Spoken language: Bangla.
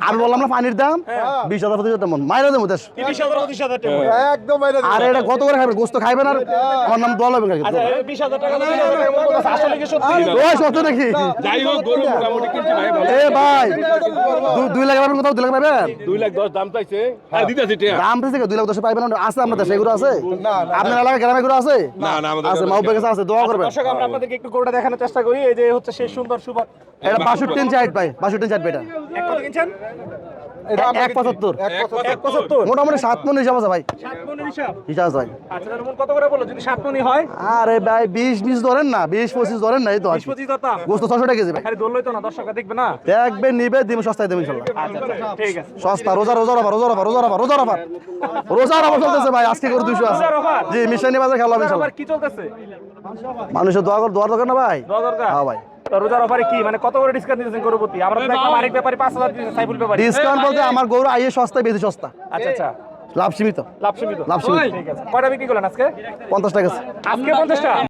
আমি বললাম না পানির দাম 20,000 25,000 মন মাইরা দেবো 30,000 25,000 টাকা একদম বাইরে আর এটা কত করে খাবেন গোস্ত খাইবেন আর আমার নাম দোয়া লাগবে আচ্ছা 20,000 টাকা 30,000 টাকা মন কথা আসলে কি সত্যি ওই সত্য নাকি যাই হোক গরু মোটামুটি কিনছি ভাই ভালো এ ভাই 2 লাখ পাবেন কোথাও 2 লাখ পাবেন 2,10,000 দাম চাইছে হ্যাঁ দিতেছি টিয়া দাম থেকে 2 লাখ 10 পাইবেন আছে আপনার দেশে এগুলো আছে না, আপনার এলাকায় গ্রামে এগুলো আছে না না আমাদের আছে মাহবুবের কাছে আছে দোয়া করবেন দর্শক আমরা আপনাদেরকে একটু গরুটা দেখানোর চেষ্টা করি এই যে হচ্ছে সেই সুন্দর সুপার এটা 62 ইঞ্চি হাইট ভাই 62 ইঞ্চি হাইট এটা এক কত কিনছেন এটা আমরা 175 175 মোটামুটি 7 মন হিসাব আছে ভাই 7 মনের হিসাব হিসাব আছে ভাই আচ্ছা তাহলে মন কত করে বললো যদি 7 মনই হয় আরে ভাই 20 ধরেন না 20-25 ধরেন না এই তো 20-25 দাম গোস্ত 600 টাকা কেজি ভাই আরে দলই তো না দর্শকরা দেখবে না দেখবে নিবে দিন সস্তায় দেবেন ইনশাআল্লাহ আচ্ছা ঠিক আছে সস্তা রোজা চলতেছে ভাই আজকে করে 200 আছে রোজার অফার? জি মিশানি বাজার খেলা হবে রোজার ইনশাআল্লাহ অফার কি চলতেছে মানুষের দোয়ার দরকার না ভাই দোয়া দরকার হ্যাঁ ভাই তো রোজার অফারে কি মানে কত করে ডিসকাউন্ট দিতেছেন গরুর প্রতি আমরা তো দেখলাম আরেক ব্যাপারে 5,000 দিতেছেন সাইফুল ব্যাপারে ডিসকাউন্ট বলতে আমার গরু আইয়ে সস্তায় বেশি সস্তা আচ্ছা লাভ সীমিত লাভ সীমিত লাভ সীমিত ঠিক আছে কয়টা বিক্রি করলেন আজকে 50 টাকা আছে। আজকে 50টা